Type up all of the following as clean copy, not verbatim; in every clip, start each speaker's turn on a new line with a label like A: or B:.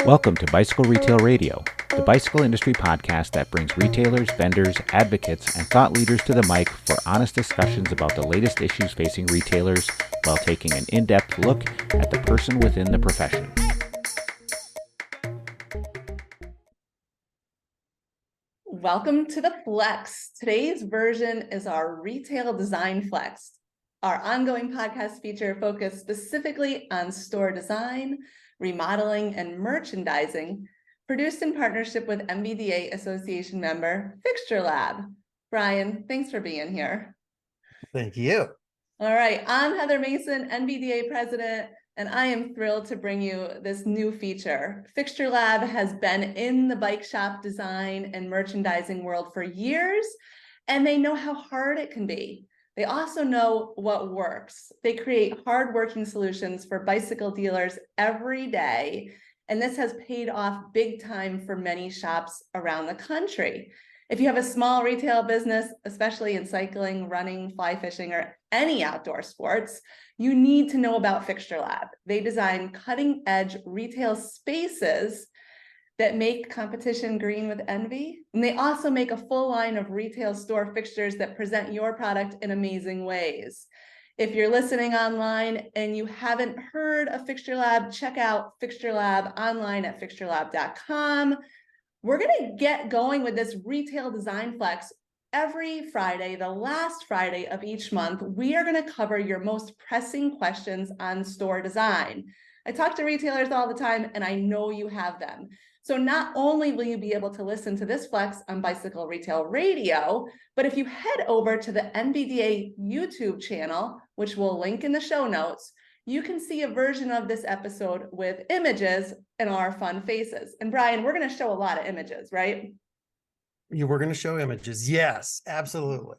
A: Welcome to Bicycle Retail Radio, the bicycle industry podcast that brings retailers, vendors, advocates, and thought leaders to the mic for honest discussions about the latest issues facing retailers while taking an in-depth look at the person within the profession.
B: Welcome to the Flex. Today's version is our Retail Design Flex, our ongoing podcast feature focused specifically on store design, remodeling, and merchandising, produced in partnership with NBDA Association member Fixture Lab. Brian, thanks for being here.
C: Thank you.
B: All right, I'm Heather Mason, NBDA president, and I am thrilled to bring you this new feature. Fixture Lab has been in the bike shop design and merchandising world for years, and they know how hard it can be. They also know what works. They create hard-working solutions for bicycle dealers every day, and this has paid off big time for many shops around the country. If you have a small retail business, especially in cycling, running, fly fishing, or any outdoor sports, you need to know about Fixture Lab. They design cutting-edge retail spaces that make competition green with envy. And they also make a full line of retail store fixtures that present your product in amazing ways. If you're listening online and you haven't heard of Fixture Lab, check out Fixture Lab online at fixturelab.com. We're gonna get going with this Retail Design Flex every Friday, the last Friday of each month. We are gonna cover your most pressing questions on store design. I talk to retailers all the time, and I know you have them. So not only will you be able to listen to this Flex on Bicycle Retail Radio, but if you head over to the NBDA YouTube channel, which we'll link in the show notes, you can see a version of this episode with images and our fun faces. And Brian, we're going to show a lot of images, right?
C: We're going to show images. Yes, absolutely.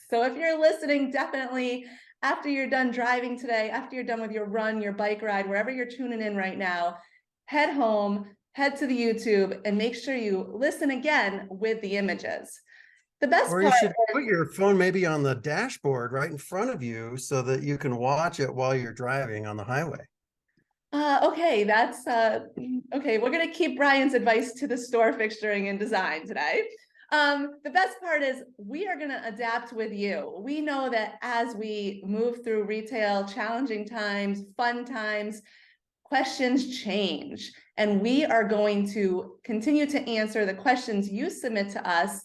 B: So if you're listening, definitely after you're done driving today, after you're done with your run, your bike ride, wherever you're tuning in right now, head home, head to the YouTube, and make sure you listen again with the images. The best
C: Or you should put your phone maybe on the dashboard right in front of you so that you can watch it while you're driving on the highway.
B: Okay, that's okay. We're gonna keep Brian's advice to the store fixturing and design today. The best part is we are gonna adapt with you. We know that as we move through retail, challenging times, fun times, questions change, and we are going to continue to answer the questions you submit to us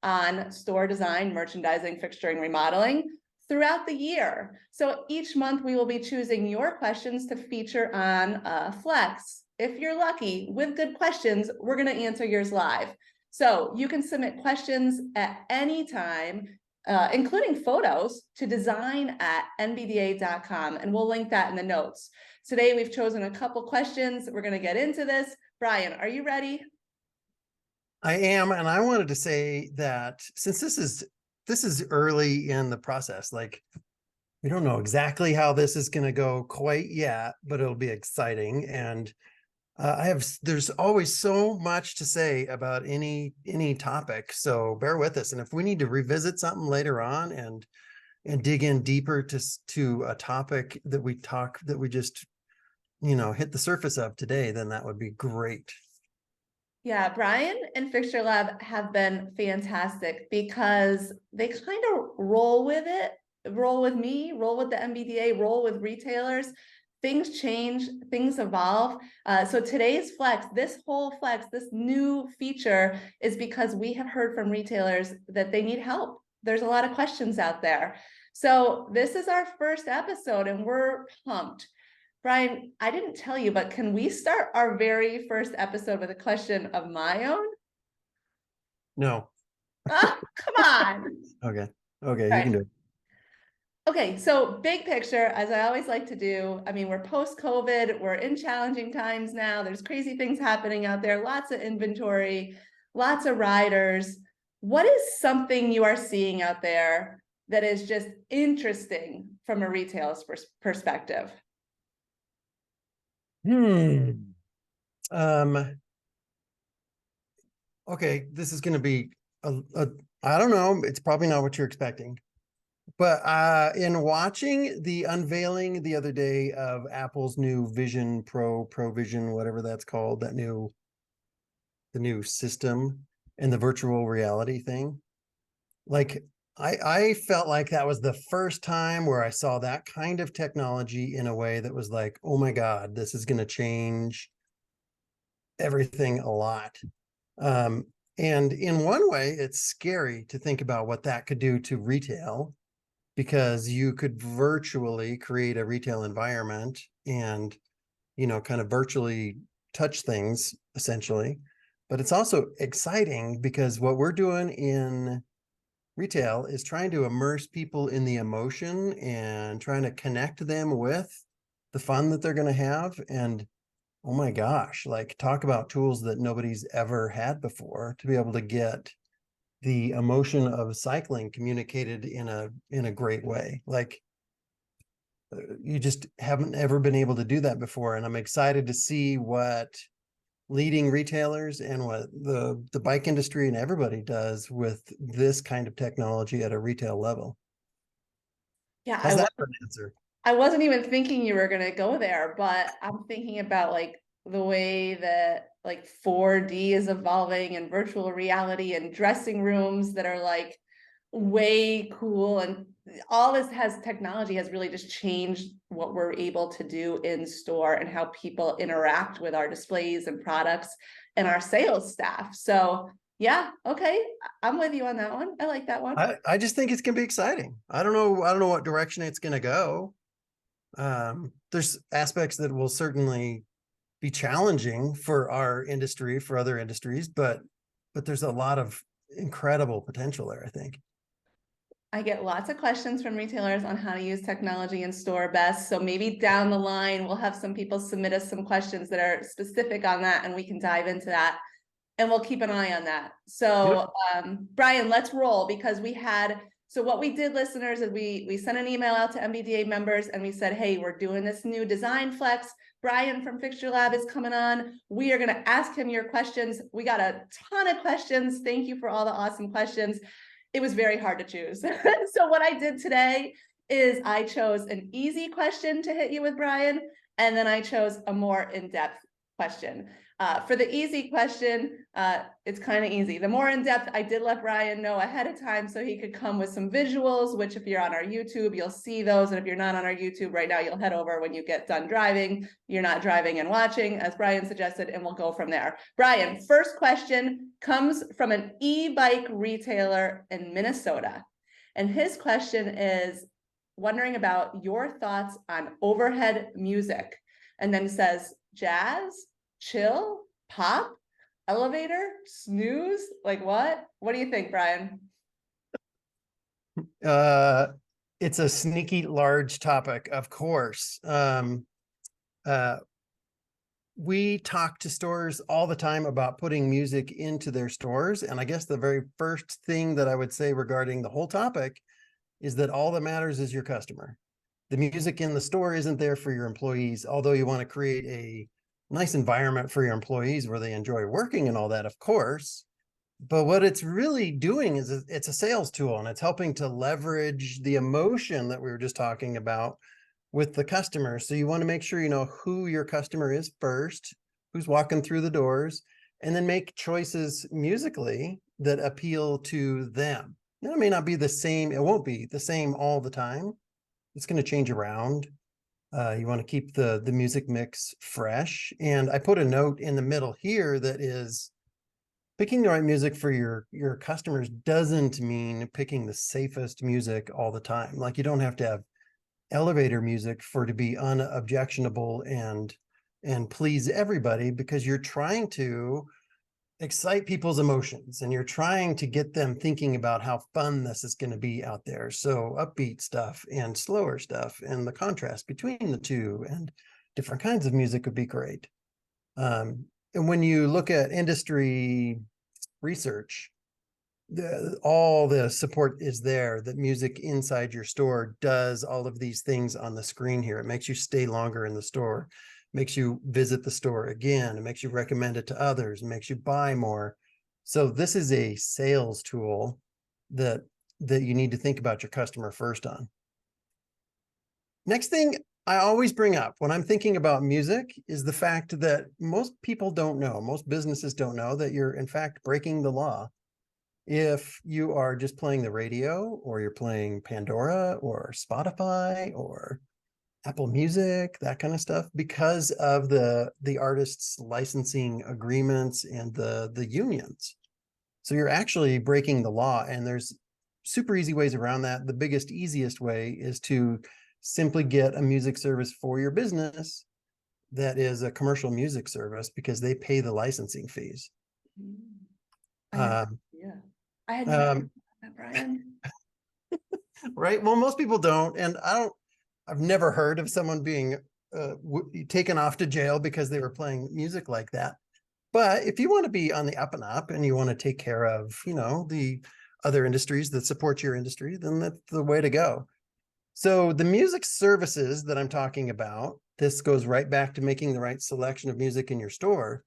B: on store design, merchandising, fixturing, remodeling throughout the year. So each month we will be choosing your questions to feature on Flex. If you're lucky with good questions, we're going to answer yours live. So you can submit questions at any time, including photos, to design@nbda.com, and we'll link that in the notes. Today we've chosen a couple questions. We're going to get into this. Brian, are you ready?
C: I am, and I wanted to say that since this is early in the process, like we don't know exactly how this is going to go quite yet, but it'll be exciting. And there's always so much to say about any topic, so bear with us. And if we need to revisit something later on and dig in deeper to a topic that we just hit the surface of today, then that would be great.
B: Yeah, Brian and Fixture Lab have been fantastic because they kind of roll with it, roll with me, roll with the NBDA, roll with retailers. Things change, things evolve. So today's Flex, this whole Flex, this new feature is because we have heard from retailers that they need help. There's a lot of questions out there. So this is our first episode and we're pumped. Brian, I didn't tell you, but can we start our very first episode with a question of my own?
C: No.
B: Oh, come on.
C: Okay,
B: All
C: you
B: right.
C: can do it.
B: Okay, so big picture, as I always like to do, I mean, we're post-COVID, we're in challenging times now. There's crazy things happening out there, lots of inventory, lots of riders. What is something you are seeing out there that is just interesting from a retail's perspective?
C: Okay, this is going to be I don't know. It's probably not what you're expecting. But in watching the unveiling the other day of Apple's new Vision Pro, Vision, whatever that's called, the new system and the virtual reality thing, like I felt like that was the first time where I saw that kind of technology in a way that was like, oh my God, this is going to change everything a lot. And in one way, it's scary to think about what that could do to retail, because you could virtually create a retail environment and, kind of virtually touch things essentially. But it's also exciting because what we're doing in retail is trying to immerse people in the emotion and trying to connect them with the fun that they're going to have. And oh my gosh, like talk about tools that nobody's ever had before to be able to get the emotion of cycling communicated in a great way. Like you just haven't ever been able to do that before. And I'm excited to see what leading retailers and what the bike industry and everybody does with this kind of technology at a retail level.
B: Yeah,
C: How's that for an answer?
B: I wasn't even thinking you were gonna go there, but I'm thinking about like the way that like 4D is evolving and virtual reality and dressing rooms that are like way cool, and all this has technology has really just changed what we're able to do in store and how people interact with our displays and products and our sales staff. So yeah, okay, I'm with you on that one. I like that one.
C: I just think it's gonna be exciting. I don't know what direction it's gonna go. There's aspects that will certainly be challenging for our industry, for other industries, but there's a lot of incredible potential there, I think.
B: I get lots of questions from retailers on how to use technology in store best. So maybe down the line, we'll have some people submit us some questions that are specific on that and we can dive into that. And we'll keep an eye on that. So Brian, let's roll, because so what we did, listeners, is we sent an email out to MBDA members and we said, hey, we're doing this new design flex. Brian from Fixture Lab is coming on. We are going to ask him your questions. We got a ton of questions. Thank you for all the awesome questions. It was very hard to choose. So what I did today is I chose an easy question to hit you with, Brian, and then I chose a more in-depth question. For the easy question, it's kind of easy. The more in-depth, I did let Brian know ahead of time so he could come with some visuals, which if you're on our YouTube, you'll see those. And if you're not on our YouTube right now, you'll head over when you get done driving. You're not driving and watching, as Brian suggested, and we'll go from there. Brian, first question comes from an e-bike retailer in Minnesota. And his question is wondering about your thoughts on overhead music, and then says jazz, chill, pop, elevator, snooze, like what? What do you think, Brian?
C: It's a sneaky large topic, of course. We talk to stores all the time about putting music into their stores. And I guess the very first thing that I would say regarding the whole topic is that all that matters is your customer. The music in the store isn't there for your employees, although you want to create a nice environment for your employees where they enjoy working and all that, of course. But what it's really doing is it's a sales tool, and it's helping to leverage the emotion that we were just talking about with the customer. So you want to make sure you know who your customer is first, who's walking through the doors, and then make choices musically that appeal to them. Now, it may not be the same. It won't be the same all the time. It's going to change around. You want to keep the music mix fresh. And I put a note in the middle here that is picking the right music for your customers doesn't mean picking the safest music all the time. Like you don't have to have elevator music for it to be unobjectionable and please everybody, because you're trying to excite people's emotions and you're trying to get them thinking about how fun this is going to be out there. So upbeat stuff and slower stuff and the contrast between the two and different kinds of music would be great. And when you look at industry research, all the support is there that music inside your store does all of these things on the screen here. It makes you stay longer in the store, makes you visit the store again, it makes you recommend it to others, it makes you buy more. So this is a sales tool that that you need to think about your customer first on. Next thing I always bring up when I'm thinking about music is the fact that most people don't know, most businesses don't know that you're in fact breaking the law if you are just playing the radio, or you're playing Pandora or Spotify or Apple Music, that kind of stuff, because of the artists' licensing agreements and the unions. So you're actually breaking the law, and there's super easy ways around that. The biggest, easiest way is to simply get a music service for your business that is a commercial music service, because they pay the licensing fees.
B: Yeah, I had no idea that, Brian.
C: Right. Well, most people don't. And I've never heard of someone being taken off to jail because they were playing music like that. But if you want to be on the up and up, and you want to take care of, the other industries that support your industry, then that's the way to go. So the music services that I'm talking about, this goes right back to making the right selection of music in your store.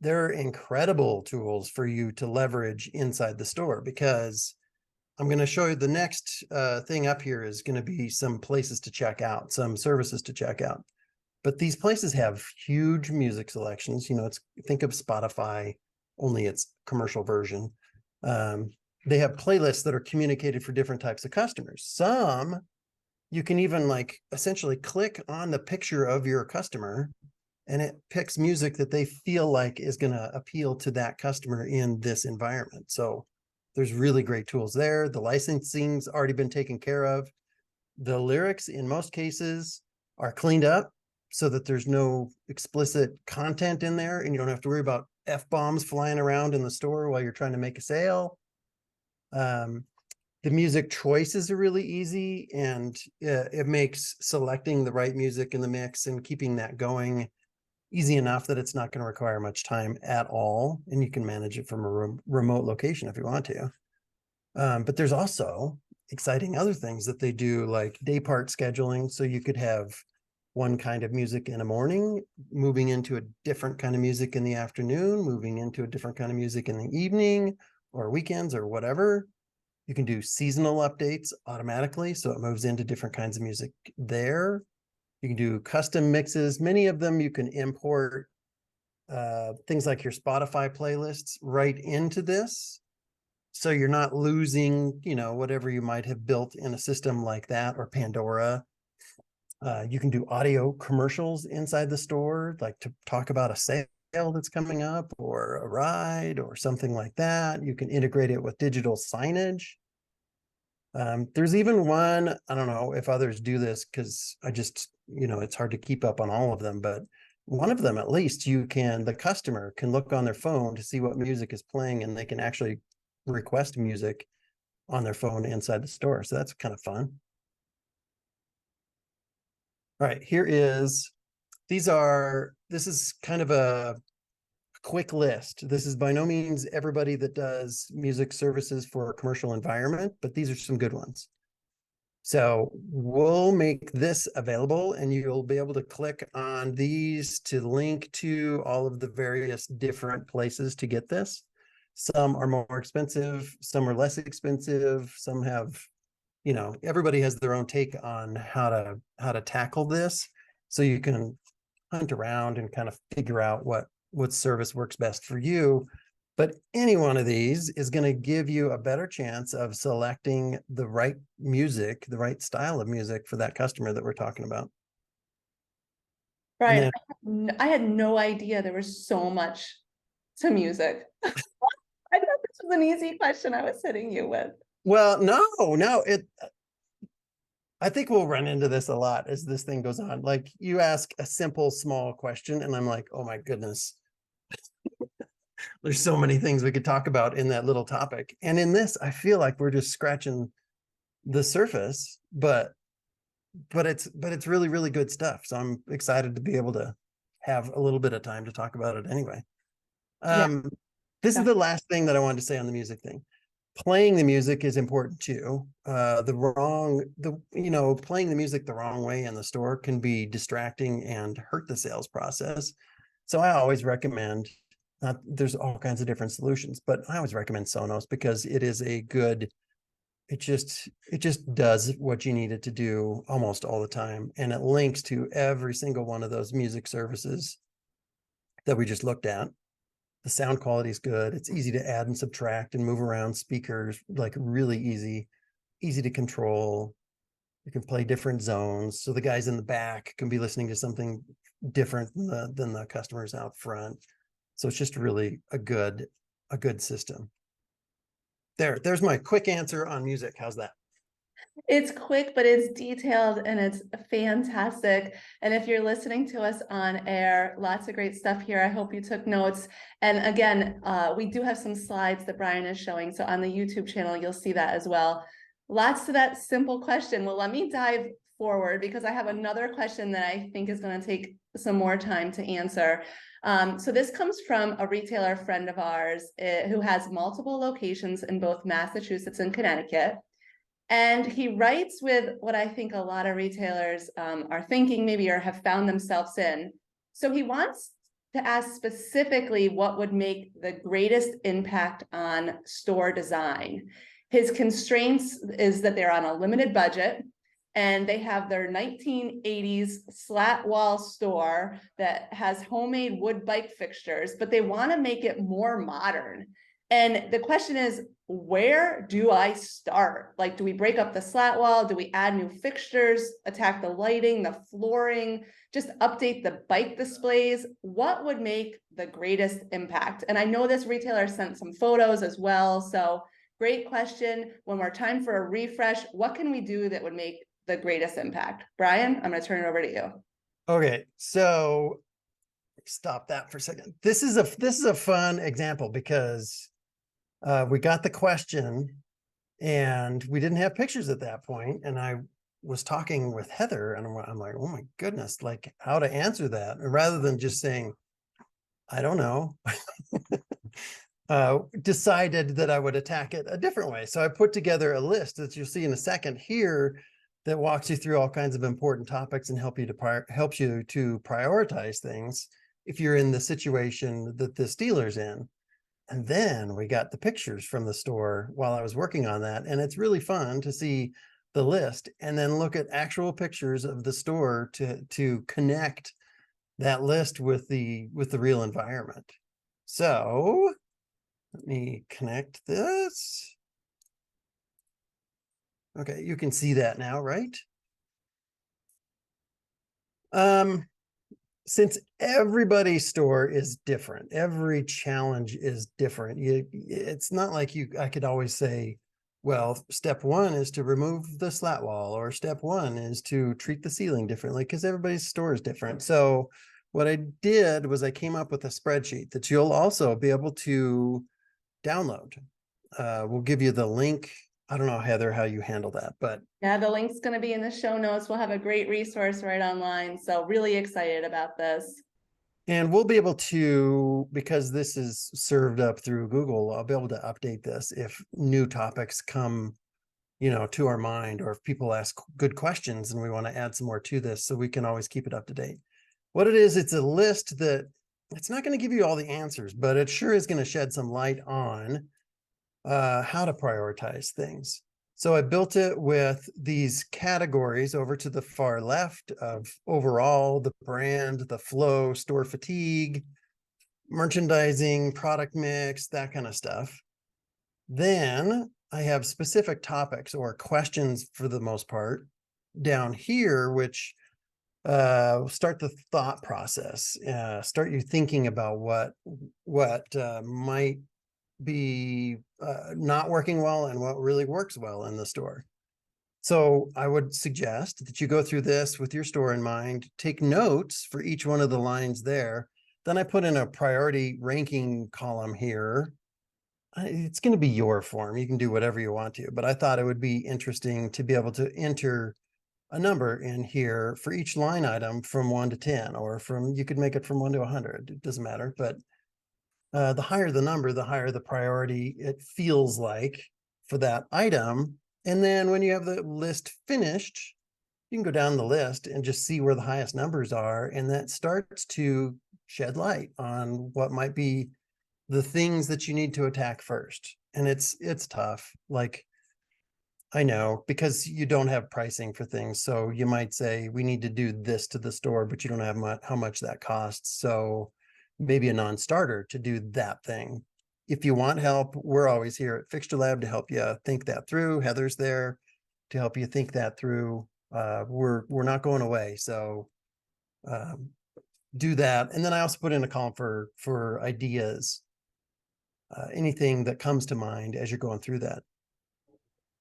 C: They're incredible tools for you to leverage inside the store, because I'm going to show you the next thing up here is going to be some places to check out, some services to check out. But these places have huge music selections. Think of Spotify, only it's commercial version. They have playlists that are communicated for different types of customers. Some you can even essentially click on the picture of your customer, and it picks music that they feel like is going to appeal to that customer in this environment. So there's really great tools there. The licensing's already been taken care of. The lyrics in most cases are cleaned up so that there's no explicit content in there, and you don't have to worry about F-bombs flying around in the store while you're trying to make a sale. The music choices are really easy, and it makes selecting the right music in the mix and keeping that going easy enough that it's not going to require much time at all. And you can manage it from a remote location if you want to. But there's also exciting other things that they do, like day part scheduling. So you could have one kind of music in the morning, moving into a different kind of music in the afternoon, moving into a different kind of music in the evening or weekends or whatever. You can do seasonal updates automatically, so it moves into different kinds of music there. You can do custom mixes. Many of them you can import things like your Spotify playlists right into this. So you're not losing, whatever you might have built in a system like that, or Pandora. You can do audio commercials inside the store, like to talk about a sale that's coming up, or a ride or something like that. You can integrate it with digital signage. There's even one, I don't know if others do this, because it's hard to keep up on all of them, but one of them, at least, the customer can look on their phone to see what music is playing, and they can actually request music on their phone inside the store. So that's kind of fun. All right, this is kind of a quick list. This is by no means everybody that does music services for a commercial environment, but these are some good ones. So we'll make this available, and you'll be able to click on these to link to all of the various different places to get this. Some are more expensive, some are less expensive, some have, everybody has their own take on how to tackle this. So you can hunt around and kind of figure out what service works best for you. But any one of these is going to give you a better chance of selecting the right music, the right style of music for that customer that we're talking about.
B: Brian, I had no idea there was so much to music. I thought this was an easy question I was hitting you with.
C: Well, no, I think we'll run into this a lot as this thing goes on. Like, you ask a simple, small question, and I'm like, oh my goodness. There's so many things we could talk about in that little topic. And in this, I feel like we're just scratching the surface, but it's really, really good stuff. So I'm excited to be able to have a little bit of time to talk about it anyway. This is the last thing that I wanted to say on the music thing. Playing the music is important too. Playing the music the wrong way in the store can be distracting and hurt the sales process. So I always recommend, there's all kinds of different solutions, but I always recommend Sonos, because it is a good it just does what you need it to do almost all the time. And it links to every single one of those music services that we just looked at. The sound quality is good. It's easy to add and subtract and move around speakers, like really easy to control. You can play different zones. So the guys in the back can be listening to something different than the customers out front. So it's just really a good system. There's my quick answer on music. How's that?
B: It's quick, but it's detailed and it's fantastic. And if you're listening to us on air, lots of great stuff here. I hope you took notes. And again, we do have some slides that Brian is showing. So on the YouTube channel, you'll see that as well. Lots to that simple question. Well, let me dive forward because I have another question that I think is going to take some more time to answer. So this comes from a retailer friend of ours who has multiple locations in both Massachusetts and Connecticut. And he writes with what I think a lot of retailers are thinking maybe or have found themselves in. So he wants to ask specifically what would make the greatest impact on store design. His constraints is that they're on a limited budget and they have their 1980s slat wall store that has homemade wood bike fixtures, but they want to make it more modern. And the question is, where do I start? Like, do we break up the slat wall? Do we add new fixtures, attack the lighting, the flooring, just update the bike displays? What would make the greatest impact? And I know this retailer sent some photos as well. So great question. One more time for a refresh. What can we do that would make the greatest impact? Brian, I'm going to turn it over to you.
C: Okay, so stop that for a second. This is a fun example because we got the question and we didn't have pictures at that point. And I was talking with Heather and I'm like, oh my goodness, like how to answer that. And rather than just saying, I don't know, decided that I would attack it a different way. So I put together a list that you'll see in a second here that walks you through all kinds of important topics and helps you to prioritize things if you're in the situation that this dealer's in. And then we got the pictures from the store while I was working on that. And it's really fun to see the list and then look at actual pictures of the store to connect that list with the real environment. So let me connect this. Okay, you can see that now, right? Since everybody's store is different, every challenge is different. It's not like I could always say, well, step one is to remove the slat wall, or step one is to treat the ceiling differently, because everybody's store is different. So what I did was I came up with a spreadsheet that you'll also be able to download. We'll give you the link. I don't know, Heather, how you handle that, but
B: yeah, the link's going to be in the show notes. We'll have a great resource right online. So really excited about this.
C: And we'll be able to, because this is served up through Google, I'll be able to update this if new topics come, to our mind, or if people ask good questions and we want to add some more to this, so we can always keep it up to date. What it is, it's a list that it's not going to give you all the answers, but it sure is going to shed some light on how to prioritize things. So I built it with these categories over to the far left of overall, the brand, the flow, store fatigue, merchandising, product mix, that kind of stuff. Then I have specific topics or questions for the most part down here, which start the thought process, start you thinking about what might be not working well and what really works well in the store. So I would suggest that you go through this with your store in mind, take notes for each one of the lines there. Then I put in a priority ranking column here. It's going to be your form. You can do whatever you want to, but I thought it would be interesting to be able to enter a number in here for each line item from 1 to 10, or you could make it from 1 to 100. It doesn't matter, but the higher the number, the higher the priority it feels like for that item. And then when you have the list finished, you can go down the list and just see where the highest numbers are. And that starts to shed light on what might be the things that you need to attack first. And it's tough. Like I know, because you don't have pricing for things. So you might say, we need to do this to the store, but you don't have how much that costs. So maybe a non-starter to do that thing. If you want help, we're always here at Fixture Lab to help you think that through. Heather's there to help you think that through. We're not going away. So do that. And then I also put in a column for ideas. Anything that comes to mind as you're going through that.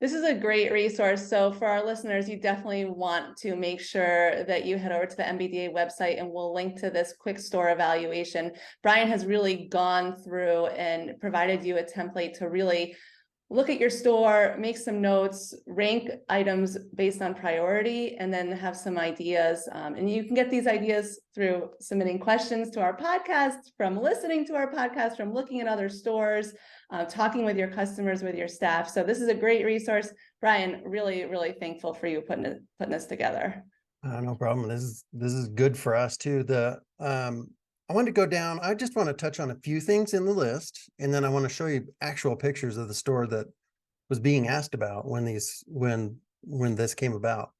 B: This is a great resource. So for our listeners, you definitely want to make sure that you head over to the NBDA website, and we'll link to this quick store evaluation. Brian has really gone through and provided you a template to really look at your store, make some notes, rank items based on priority, and then have some ideas. And you can get these ideas through submitting questions to our podcast, from listening to our podcast, from looking at other stores, talking with your customers, with your staff. So this is a great resource. Brian, really, really thankful for you putting this together.
C: No problem. This is good for us too. I want to go down. I just want to touch on a few things in the list, and then I want to show you actual pictures of the store that was being asked about when this came about.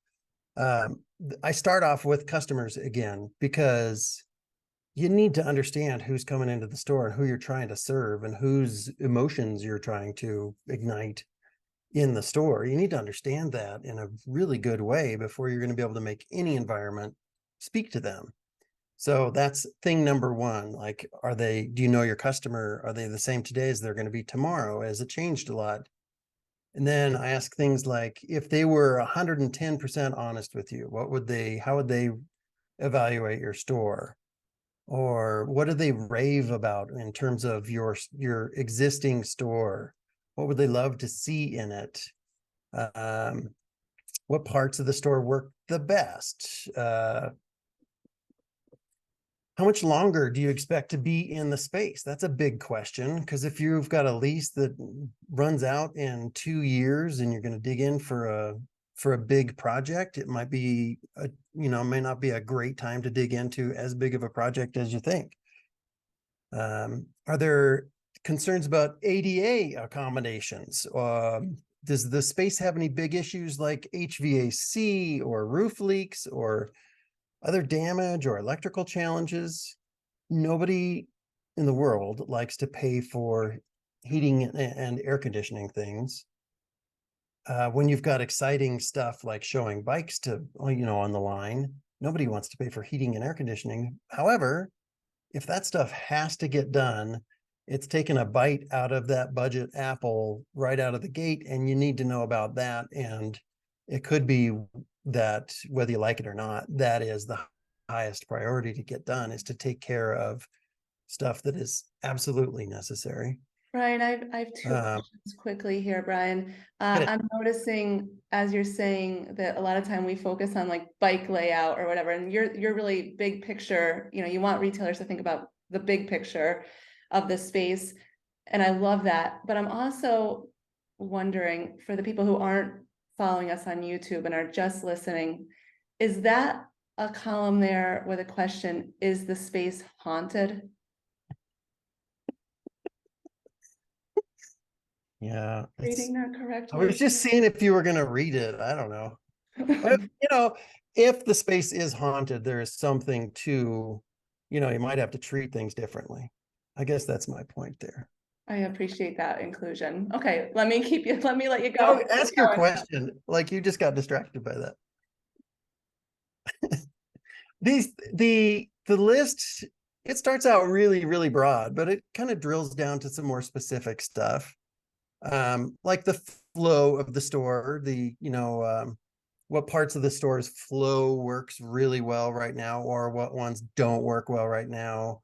C: I start off with customers again, because you need to understand who's coming into the store and who you're trying to serve and whose emotions you're trying to ignite in the store. You need to understand that in a really good way before you're going to be able to make any environment speak to them. So that's thing number one. Like, do you know your customer? Are they the same today as they're going to be tomorrow? Has it changed a lot? And then I ask things like, if they were 110% honest with you, how would they evaluate your store? Or what do they rave about in terms of your existing store? What would they love to see in it? What parts of the store work the best? How much longer do you expect to be in the space? That's a big question, because if you've got a lease that runs out in 2 years and you're going to dig in for a big project, it might be may not be a great time to dig into as big of a project as you think. Are there concerns about ADA accommodations? Does the space have any big issues like HVAC or roof leaks or other damage or electrical challenges? Nobody in the world likes to pay for heating and air conditioning things. When you've got exciting stuff like showing bikes on the line, nobody wants to pay for heating and air conditioning. However, if that stuff has to get done, it's taken a bite out of that budget apple right out of the gate, and you need to know about that. And it could be that, whether you like it or not, that is the highest priority to get done, is to take care of stuff that is absolutely necessary.
B: Brian, I've two questions quickly here, Brian. I'm noticing, as you're saying, that a lot of time we focus on like bike layout or whatever, and you're really big picture. You want retailers to think about the big picture of the space, and I love that. But I'm also wondering, for the people who aren't following us on YouTube and are just listening, is that a column there with a question, is the space haunted?
C: Yeah.
B: Reading that
C: I
B: correctly.
C: was just seeing if you were going to read it. I don't know. But, if the space is haunted, there is something to, you might have to treat things differently. I guess that's my point there.
B: I appreciate that inclusion. Okay, let me let you go.
C: Ask your question. Like, you just got distracted by that. The list, it starts out really, really broad, but it kind of drills down to some more specific stuff. Like the flow of the store, what parts of the store's flow works really well right now, or what ones don't work well right now.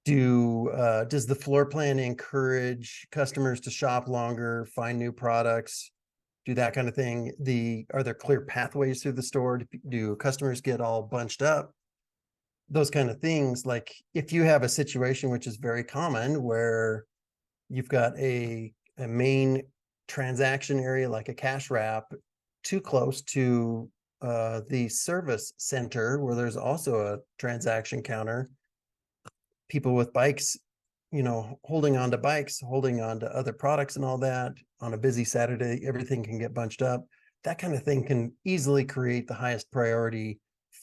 C: Does the floor plan encourage customers to shop longer, find new products, do that kind of thing? Are there clear pathways through the store? Do customers get all bunched up? Those kind of things. Like, if you have a situation, which is very common, where you've got a main transaction area like a cash wrap too close to the service center, where there's also a transaction counter, people with bikes holding on to bikes, holding on to other products and all that on a busy Saturday, everything can get bunched up. That kind of thing can easily create the highest priority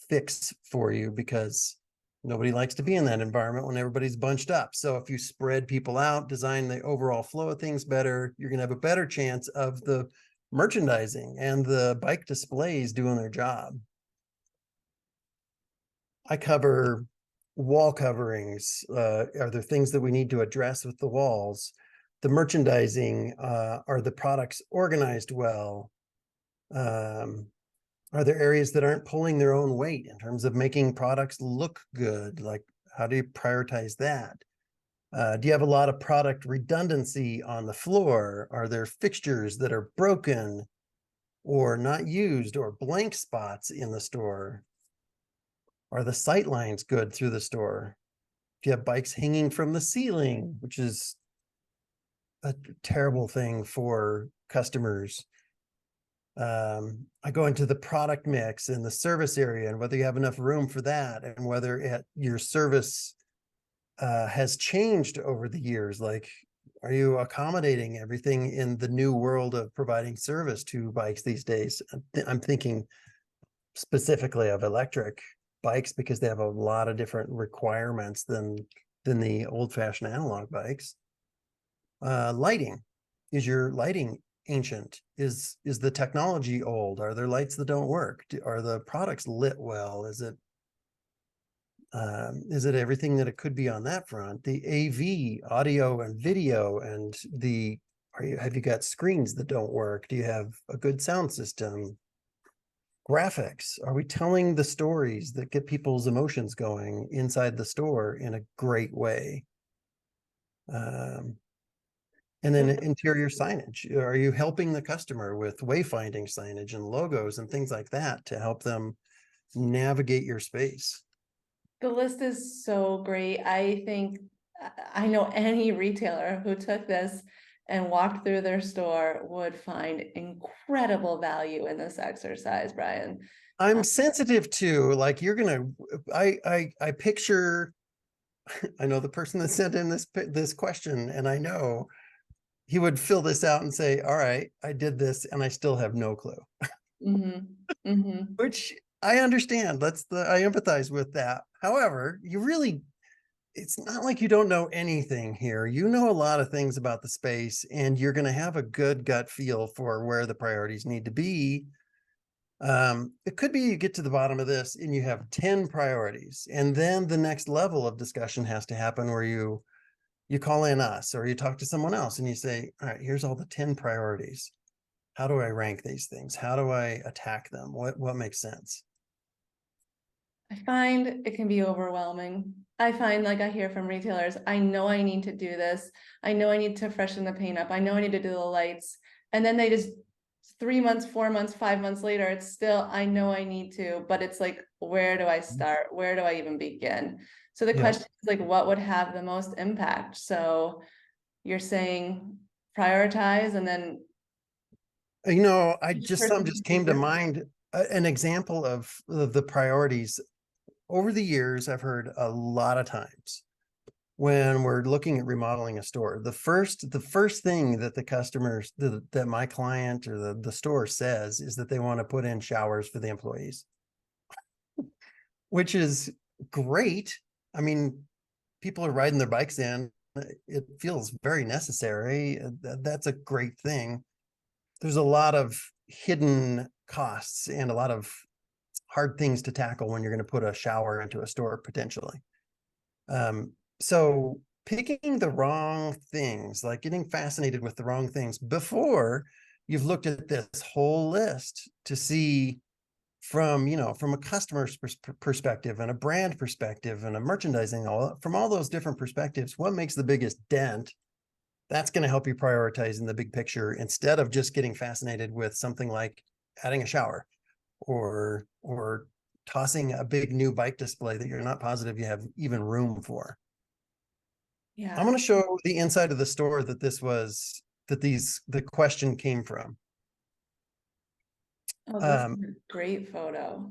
C: fix for you, because nobody likes to be in that environment when everybody's bunched up. So if you spread people out, design the overall flow of things better, you're going to have a better chance of the merchandising and the bike displays doing their job. I cover wall coverings. Are there things that we need to address with the walls? The merchandising, are the products organized well? Are there areas that aren't pulling their own weight in terms of making products look good? Like, how do you prioritize that? Do you have a lot of product redundancy on the floor? Are there fixtures that are broken or not used, or blank spots in the store? Are the sight lines good through the store? If you have bikes hanging from the ceiling, which is a terrible thing for customers. I go into the product mix and the service area, and whether you have enough room for that, and whether your service has changed over the years. Like, are you accommodating everything in the new world of providing service to bikes these days? I'm thinking specifically of electric bikes, because they have a lot of different requirements than the old-fashioned analog bikes. Lighting. Is your lighting ancient? Is the technology old? Are there lights that don't work? Are the products lit well? Is it everything that it could be on that front? The AV, audio and video, and have you got screens that don't work? Do you have a good sound system? Graphics. Are we telling the stories that get people's emotions going inside the store in a great way? And then interior signage. Are you helping the customer with wayfinding signage and logos and things like that to help them navigate your space?
B: The list is so great. I think I know any retailer who took this and walked through their store would find incredible value in this exercise, Brian.
C: I'm sensitive to, like, I picture, I know the person that sent in this question, and I know he would fill this out and say, all right, I did this and I still have no clue. Which I understand. I empathize with that. However, it's not like you don't know anything here. You know a lot of things about the space, and you're going to have a good gut feel for where the priorities need to be. It could be you get to the bottom of this and you have 10 priorities, and then the next level of discussion has to happen where you call in us, or you talk to someone else and you say, all right, here's all the 10 priorities. How do I rank these things? How do I attack them? What makes sense?
B: I find it can be overwhelming. I find, like, I hear from retailers, I know I need to do this. I know I need to freshen the paint up. I know I need to do the lights. And then they just 3 months, 4 months, 5 months later, it's still, I know I need to, but it's like, where do I start? Where do I even begin? So the question is, like, what would have the most impact? So you're saying prioritize, and then
C: Something just came to mind. An example of the priorities over the years, I've heard a lot of times when we're looking at remodeling a store, the first thing that the customers, that my client or the store says, is that they want to put in showers for the employees, which is great. I mean, people are riding their bikes in. It feels very necessary. That's a great thing. There's a lot of hidden costs and a lot of hard things to tackle when you're going to put a shower into a store, potentially. So picking the wrong things, like getting fascinated with the wrong things before you've looked at this whole list to see from a customer's perspective and a brand perspective and a merchandising, from all those different perspectives, what makes the biggest dent. That's going to help you prioritize in the big picture, instead of just getting fascinated with something like adding a shower or tossing a big new bike display that you're not positive you have even room for.
B: Yeah,
C: I'm going to show the inside of the store that the question came from.
B: oh, this is a great photo.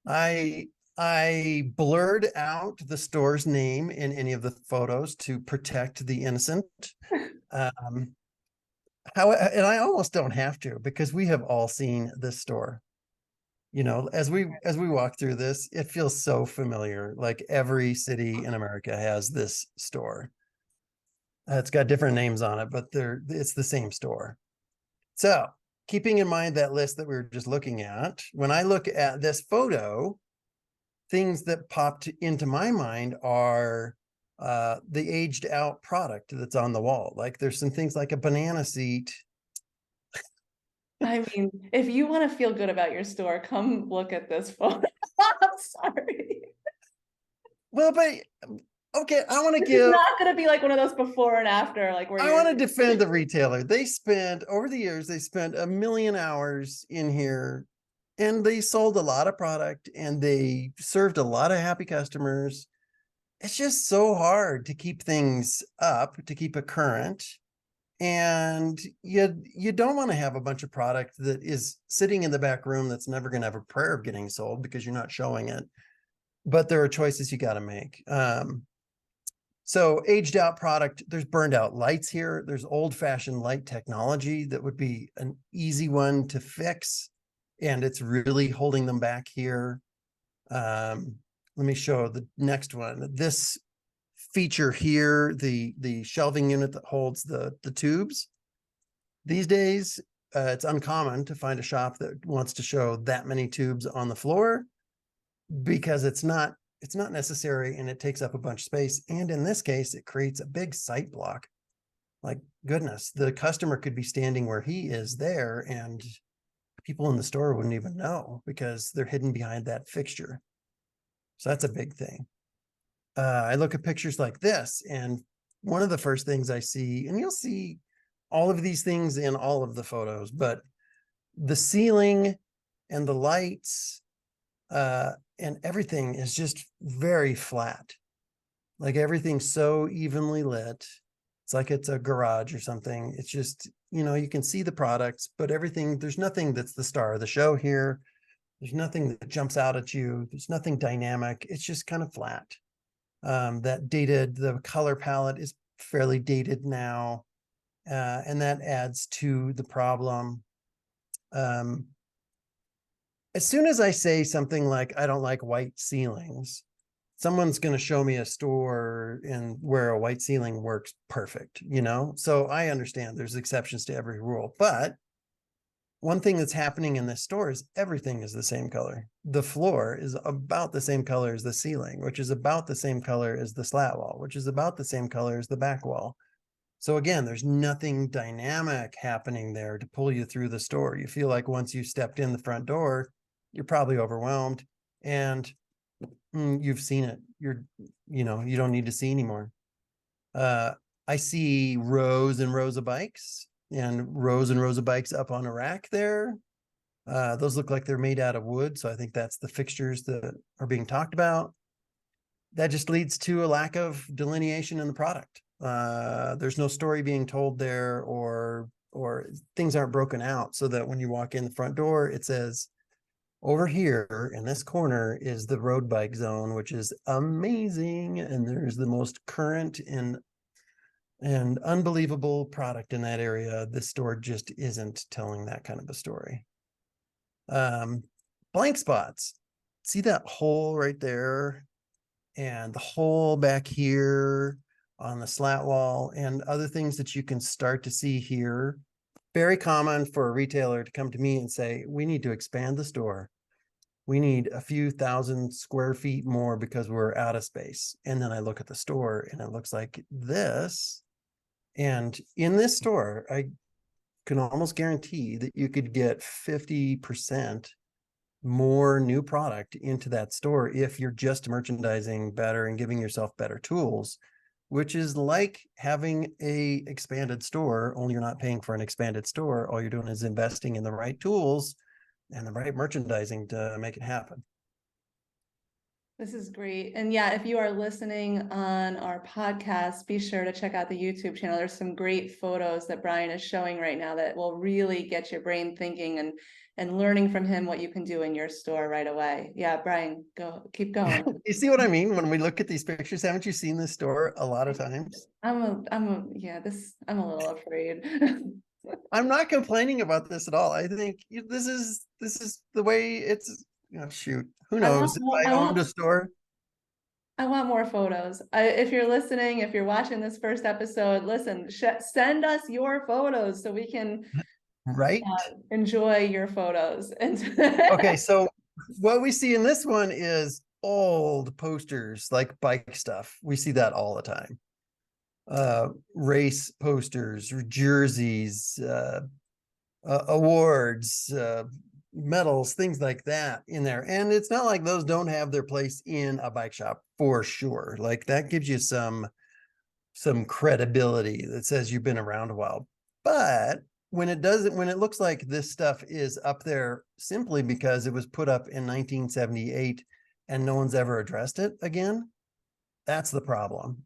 C: I I blurred out the store's name in any of the photos to protect the innocent. Um, and I almost don't have to, because we have all seen this store. You know, as we walk through this, it feels so familiar. Like every city in America has this store. It's got different names on it, but it's the same store. So keeping in mind that list that we were just looking at, when I look at this photo, things that popped into my mind are the aged out product that's on the wall. Like there's some things like a banana seat.
B: I mean, if you want to feel good about your store, come look at this photo. I'm sorry.
C: Well, but okay, I want to
B: This is
C: give,
B: not gonna be like one of those before and after, like where
C: I
B: you're.
C: want to defend the retailer. They spent, over the years, they spent 1 million hours in here, and they sold a lot of product and they served a lot of happy customers. It's just so hard to keep things up, to keep it current. And you don't want to have a bunch of product that is sitting in the back room that's never going to have a prayer of getting sold because you're not showing it. But there are choices you got to make. So aged out product, there's burned out lights here. There's old fashioned light technology that would be an easy one to fix. And it's really holding them back here. Let me show the next one. This feature here, the shelving unit that holds the tubes. These days, it's uncommon to find a shop that wants to show that many tubes on the floor, because it's not necessary and it takes up a bunch of space. And in this case, it creates a big sight block. Like goodness, the customer could be standing where he is there, and people in the store wouldn't even know because they're hidden behind that fixture. So that's a big thing. I look at pictures like this, and one of the first things I see, and you'll see all of these things in all of the photos, but the ceiling and the lights and everything is just very flat. Like everything's so evenly lit. It's like it's a garage or something. It's just, you know, you can see the products, but everything, there's nothing that's the star of the show here. There's nothing that jumps out at you. There's nothing dynamic. It's just kind of flat. The color palette is fairly dated now. And that adds to the problem. As soon as I say something like, I don't like white ceilings, someone's going to show me a store where a white ceiling works perfect, you know? So I understand there's exceptions to every rule, but one thing that's happening in this store is everything is the same color. The floor is about the same color as the ceiling, which is about the same color as the slat wall, which is about the same color as the back wall. So again, there's nothing dynamic happening there to pull you through the store. You feel like once you stepped in the front door, you're probably overwhelmed and you've seen it. You don't need to see anymore. I see rows and rows of bikes and rows of bikes up on a rack there. Those look like they're made out of wood. So I think that's the fixtures that are being talked about. That just leads to a lack of delineation in the product. There's no story being told there, or things aren't broken out so that when you walk in the front door, it says, over here in this corner is the road bike zone, which is amazing. And there's the most current and unbelievable product in that area. This store just isn't telling that kind of a story. Blank spots. See that hole right there? And the hole back here on the slat wall and other things that you can start to see here. Very common for a retailer to come to me and say, we need to expand the store. We need a few thousand square feet more because we're out of space. And then I look at the store and it looks like this. And in this store, I can almost guarantee that you could get 50% more new product into that store if you're just merchandising better and giving yourself better tools, which is like having a expanded store, only you're not paying for an expanded store. All you're doing is investing in the right tools and the right merchandising to make it happen.
B: This is great. And yeah, if you are listening on our podcast, be sure to check out the YouTube channel. There's some great photos that Brian is showing right now that will really get your brain thinking and and learning from him what you can do in your store right away. Yeah, Brian, keep going.
C: You see what I mean? When we look at these pictures, haven't you seen this store a lot of times?
B: I'm a little afraid.
C: I'm not complaining about this at all. I think this is the way it's, shoot, who knows? If I owned a store.
B: I want more photos. If you're listening, if you're watching this first episode, listen, send us your photos so we can
C: Right.
B: enjoy your photos.
C: Okay, so what we see in this one is old posters, like bike stuff. We see that all the time. Race posters, jerseys, awards, medals, things like that in there. And it's not like those don't have their place in a bike shop for sure. Like that gives you some credibility that says you've been around a while. But when it looks like this stuff is up there simply because it was put up in 1978 and no one's ever addressed it again, that's the problem.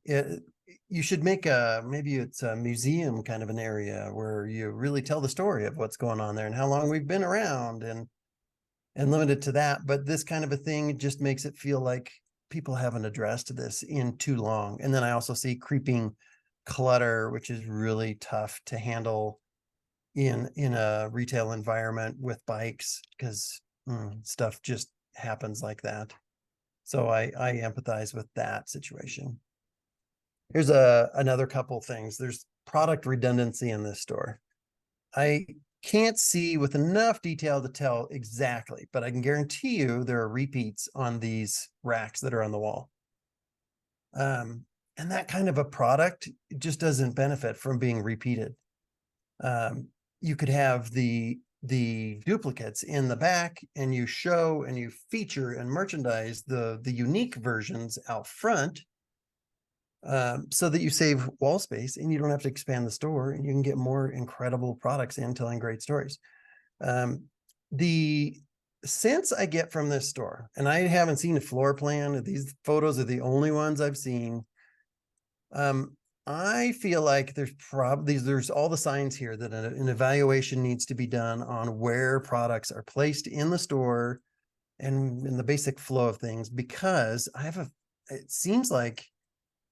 C: You should make maybe it's a museum kind of an area where you really tell the story of what's going on there and how long we've been around and limited to that. But this kind of a thing just makes it feel like people haven't addressed this in too long. And then I also see creeping clutter, which is really tough to handle in a retail environment with bikes, because stuff just happens like that. So I empathize with that situation. Here's another couple things. There's product redundancy in this store. I can't see with enough detail to tell exactly, but I can guarantee you there are repeats on these racks that are on the wall. And that kind of a product just doesn't benefit from being repeated. You could have the duplicates in the back, and you show and you feature and merchandise the unique versions out front, so that you save wall space and you don't have to expand the store, and you can get more incredible products in telling great stories. The sense I get from this store, and I haven't seen a floor plan, these photos are the only ones I've seen. I feel like there's all the signs here that an evaluation needs to be done on where products are placed in the store and in the basic flow of things, because it seems like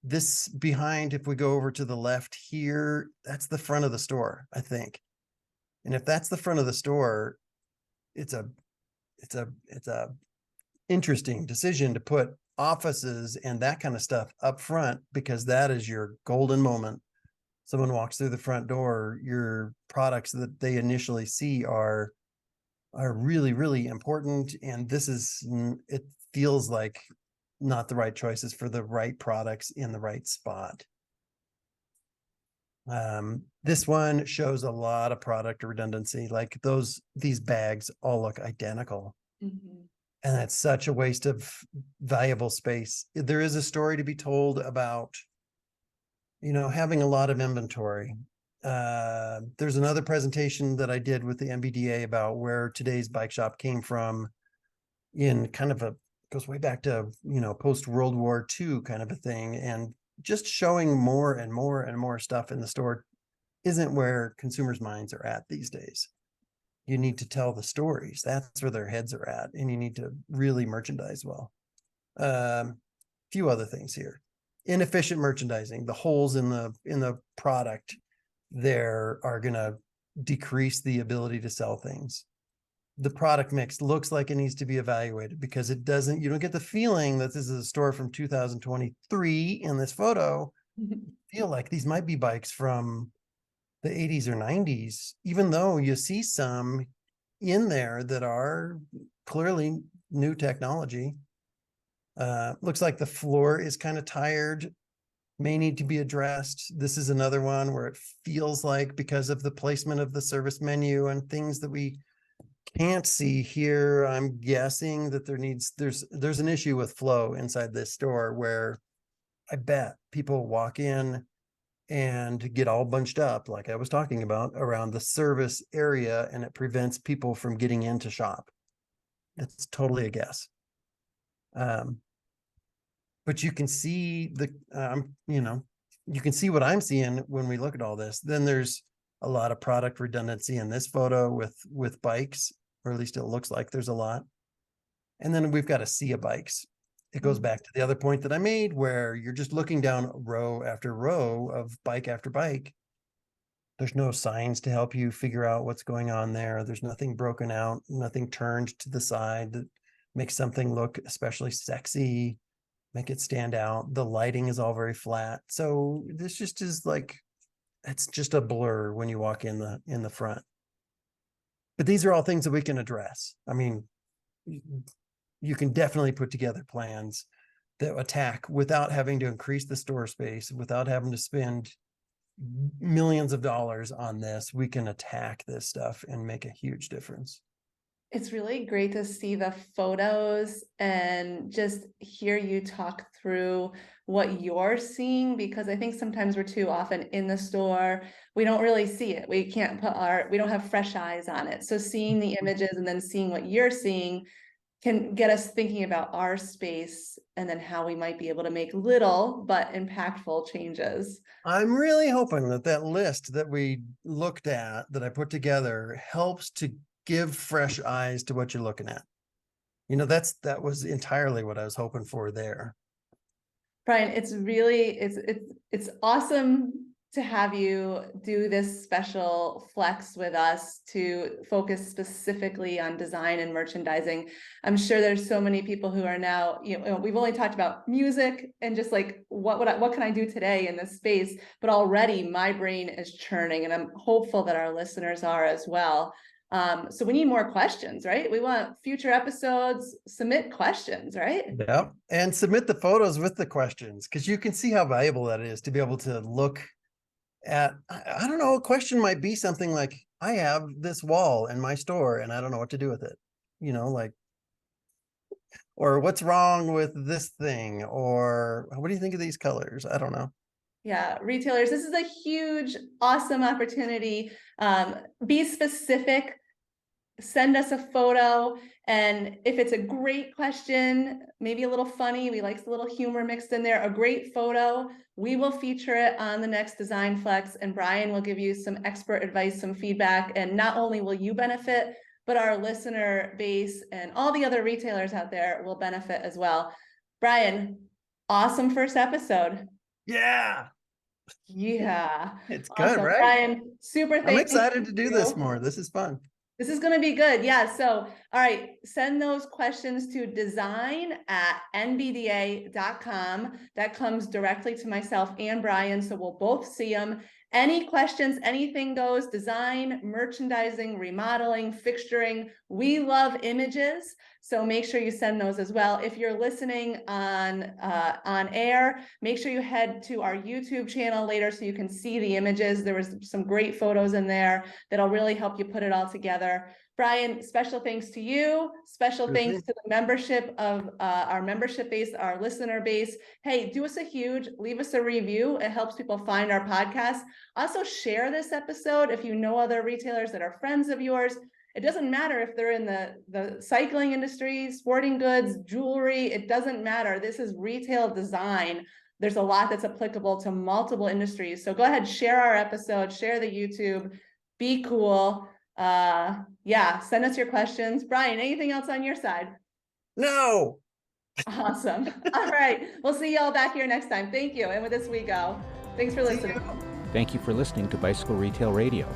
C: this behind, if we go over to the left here, that's the front of the store, I think. And if that's the front of the store, it's a interesting decision to put offices and that kind of stuff up front, because that is your golden moment. Someone walks through the front door, your products that they initially see are really, really important. And it feels like not the right choices for the right products in the right spot. This one shows a lot of product redundancy. Like these bags all look identical. Mm-hmm. And that's such a waste of valuable space. There is a story to be told about, having a lot of inventory. There's another presentation that I did with the NBDA about where today's bike shop came from, in kind of goes way back to, post World War II kind of a thing. And just showing more and more and more stuff in the store isn't where consumers' minds are at these days. You need to tell the stories. That's where their heads are at. And you need to really merchandise well. Few other things here. Inefficient merchandising, the holes in the product there are going to decrease the ability to sell things. The product mix looks like it needs to be evaluated, because you don't get the feeling that this is a store from 2023 in this photo. You feel like these might be bikes from the 80s or 90s, even though you see some in there that are clearly new technology. Looks like the floor is kind of tired, may need to be addressed. This is another one where it feels like, because of the placement of the service menu and things that we can't see here, I'm guessing that there's an issue with flow inside this store, where I bet people walk in and get all bunched up, like I was talking about, around the service area, and it prevents people from getting in to shop. It's totally a guess. But you can see you can see what I'm seeing when we look at all this. Then there's a lot of product redundancy in this photo with bikes. or at least it looks like there's a lot. And then we've got a sea of bikes. It goes back to the other point that I made, where you're just looking down row after row of bike after bike. There's no signs to help you figure out what's going on there. There's nothing broken out, nothing turned to the side that makes something look especially sexy, make it stand out. The lighting is all very flat. So this just is like, it's just a blur when you walk in the front. But these are all things that we can address. I mean, you can definitely put together plans that attack without having to increase the store space, without having to spend millions of dollars on this. We can attack this stuff and make a huge difference.
B: It's really great to see the photos and just hear you talk through what you're seeing, because I think sometimes we're too often in the store. We don't really see it. We can't we don't have fresh eyes on it. So seeing the images and then seeing what you're seeing can get us thinking about our space and then how we might be able to make little but impactful changes.
C: I'm really hoping that that list that we looked at, that I put together, helps to give fresh eyes to what you're looking at. You know, that was entirely what I was hoping for there.
B: Brian, it's really, it's awesome to have you do this special flex with us to focus specifically on design and merchandising. I'm sure there's so many people who are now, we've only talked about music and just like, what can I do today in this space? But already my brain is churning, and I'm hopeful that our listeners are as well. So we need more questions, right? We want future episodes, submit questions, right?
C: Yeah. And submit the photos with the questions, because you can see how valuable that is to be able to look at, I don't know, a question might be something like, I have this wall in my store and I don't know what to do with it. You know, like, or what's wrong with this thing? Or what do you think of these colors? I don't know.
B: Yeah, retailers, this is a huge, awesome opportunity. Be specific, send us a photo. And if it's a great question, maybe a little funny, we like a little humor mixed in there, a great photo, we will feature it on the next Design Flex, and Brian will give you some expert advice, some feedback. And not only will you benefit, but our listener base and all the other retailers out there will benefit as well. Brian, awesome first episode.
C: Yeah.
B: Yeah.
C: It's
B: Awesome.
C: good, right?
B: Brian, super thank
C: I'm
B: you.
C: excited to do this more. This is fun.
B: This is going to be good. Yeah. So, all right, send those questions to design@nbda.com. That comes directly to myself and Brian, so we'll both see them. Any questions, anything goes, design, merchandising, remodeling, fixturing. We love images, so make sure you send those as well. If you're listening on air, make sure you head to our YouTube channel later so you can see the images. There was some great photos in there that'll really help you put it all together. Brian, special thanks to you. Special thanks to the membership of our membership base, our listener base. Hey, do us a huge, leave us a review. It helps people find our podcast. Also share this episode if you know other retailers that are friends of yours. It doesn't matter if they're in the cycling industry, sporting goods, jewelry, it doesn't matter. This is retail design. There's a lot that's applicable to multiple industries. So go ahead, share our episode, share the YouTube, be cool. Yeah, send us your questions. Brian, anything else on your side?
C: No.
B: Awesome. All right. We'll see y'all back here next time. Thank you. And with this we go. Thanks for listening.
A: Thank you for listening to Bicycle Retail Radio.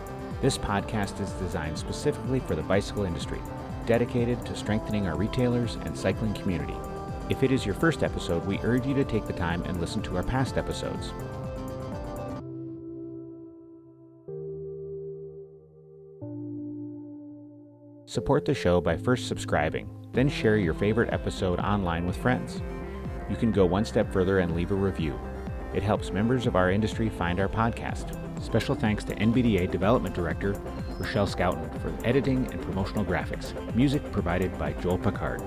A: This podcast is designed specifically for the bicycle industry, dedicated to strengthening our retailers and cycling community. If it is your first episode, we urge you to take the time and listen to our past episodes. Support the show by first subscribing, then share your favorite episode online with friends. You can go one step further and leave a review. It helps members of our industry find our podcast. Special thanks to NBDA Development Director Rochelle Scouten for editing and promotional graphics. Music provided by Joel Picard.